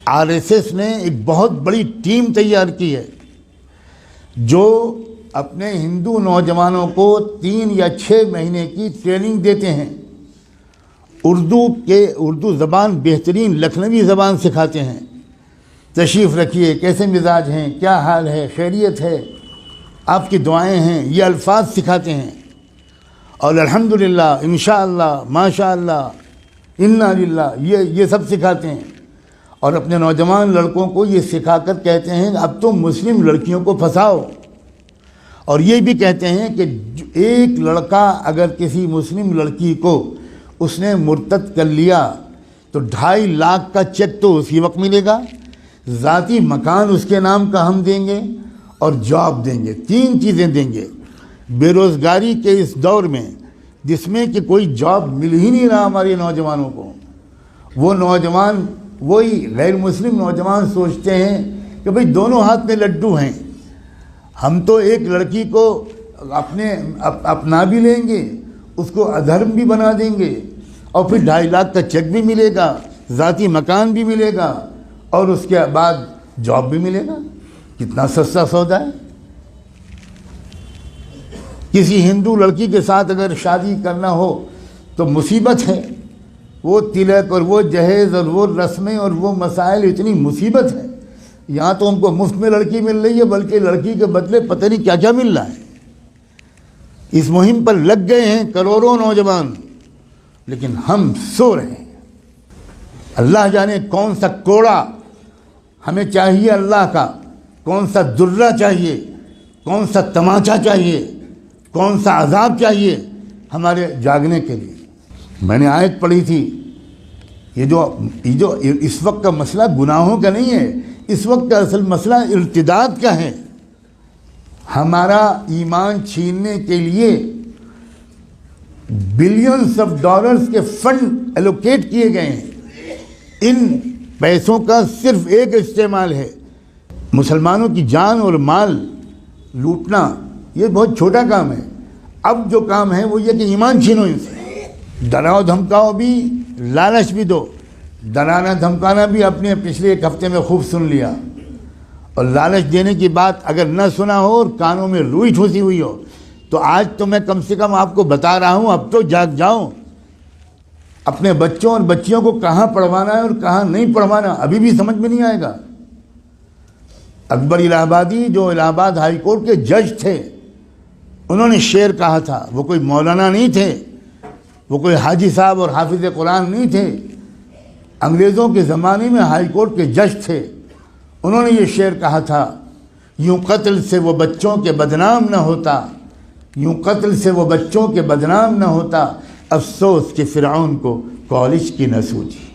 RSS نے ایک بہت بڑی ٹیم تیار کی ہے جو اپنے ہندو نوجوانوں کو 3 یا 6 مہینے کی ٹریننگ دیتے ہیں. اردو زبان بہترین لکھنوی زبان سکھاتے ہیں. تشریف رکھیے، کیسے مزاج ہیں، کیا حال ہے، خیریت ہے، آپ کی دعائیں ہیں، یہ الفاظ سکھاتے ہیں. اور الحمدللہ، انشاءاللہ، ماشاءاللہ، انا للہ، یہ سب سکھاتے ہیں. اور اپنے نوجوان لڑکوں کو یہ سکھا کر کہتے ہیں اب تو مسلم لڑکیوں کو پھنساؤ. اور یہ بھی کہتے ہیں کہ ایک لڑکا اگر کسی مسلم لڑکی کو اس نے مرتد کر لیا تو 2.5 لاکھ کا چیک تو اسی وقت ملے گا، ذاتی مکان اس کے نام کا ہم دیں گے، اور جاب دیں گے. 3 چیزیں دیں گے. بے روزگاری کے اس دور میں جس میں کہ کوئی جاب مل ہی نہیں رہا ہمارے نوجوانوں کو، وہ نوجوان، وہی غیر مسلم نوجوان سوچتے ہیں کہ بھئی دونوں ہاتھ میں لڈو ہیں، ہم تو ایک لڑکی کو اپنا بھی لیں گے، اس کو ادھرم بھی بنا دیں گے، اور پھر 2.5 لاکھ کا چیک بھی ملے گا، ذاتی مکان بھی ملے گا، اور اس کے بعد جاب بھی ملے گا. کتنا سستا سودا ہے. کسی ہندو لڑکی کے ساتھ اگر شادی کرنا ہو تو مصیبت ہے. وہ تلک اور وہ جہیز اور وہ رسمیں اور وہ مسائل، اتنی مصیبت ہے. یہاں تو ہم کو مفت میں لڑکی مل رہی ہے، بلکہ لڑکی کے بدلے پتہ نہیں کیا کیا مل رہا ہے. اس مہم پر لگ گئے ہیں کروڑوں نوجوان، لیکن ہم سو رہے ہیں. اللہ جانے کون سا کوڑا ہمیں چاہیے اللہ کا، کون سا درہ چاہیے، کون سا تماچا چاہیے، کون سا عذاب چاہیے ہمارے جاگنے کے لیے. میں نے آیت پڑھی تھی، یہ جو اس وقت کا مسئلہ گناہوں کا نہیں ہے، اس وقت کا اصل مسئلہ ارتداد کا ہے. ہمارا ایمان چھیننے کے لیے بلینز آف ڈالرز کے فنڈ ایلوکیٹ کیے گئے ہیں. ان پیسوں کا صرف ایک استعمال ہے، مسلمانوں کی جان اور مال لوٹنا. یہ بہت چھوٹا کام ہے. اب جو کام ہے وہ یہ کہ ایمان چھینو ان سے. ڈراؤ دھمکاؤ بھی، لالچ بھی دو. ڈرانا دھمکانا بھی اپنے پچھلے 1 ہفتے میں خوب سن لیا. اور لالچ دینے کی بات اگر نہ سنا ہو اور کانوں میں روئی ٹھوسی ہوئی ہو تو آج تو میں کم سے کم آپ کو بتا رہا ہوں، اب تو جاگ جاؤ. اپنے بچوں اور بچیوں کو کہاں پڑھوانا ہے اور کہاں نہیں پڑھوانا ابھی بھی سمجھ میں نہیں آئے گا. اکبر الہ آبادی جو الہ آباد ہائی کورٹ کے جج تھے، انہوں نے شعر کہا تھا. وہ کوئی مولانا نہیں تھے، وہ کوئی حاجی صاحب اور حافظ قرآن نہیں تھے، انگریزوں کے زمانے میں ہائی کورٹ کے جج تھے. انہوں نے یہ شعر کہا تھا، یوں قتل سے وہ بچوں کے بدنام نہ ہوتا، یوں قتل سے وہ بچوں کے بدنام نہ ہوتا، افسوس کہ فرعون کو کالج کی نہ سوچی.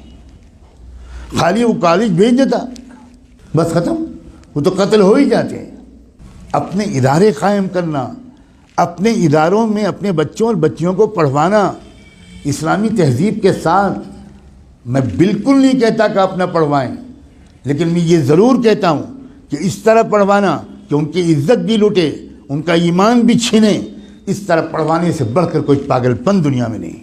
خالی وہ کالج بھیج دیتا، بس ختم، وہ تو قتل ہو ہی جاتے ہیں. اپنے ادارے قائم کرنا، اپنے اداروں میں اپنے بچوں اور بچیوں کو پڑھوانا اسلامی تہذیب کے ساتھ. میں بالکل نہیں کہتا کہ اپنا پڑھوائیں، لیکن میں یہ ضرور کہتا ہوں کہ اس طرح پڑھوانا کہ ان کی عزت بھی لوٹے، ان کا ایمان بھی چھینے. اس طرح پڑھوانے سے بڑھ کر کوئی پاگل پن دنیا میں نہیں.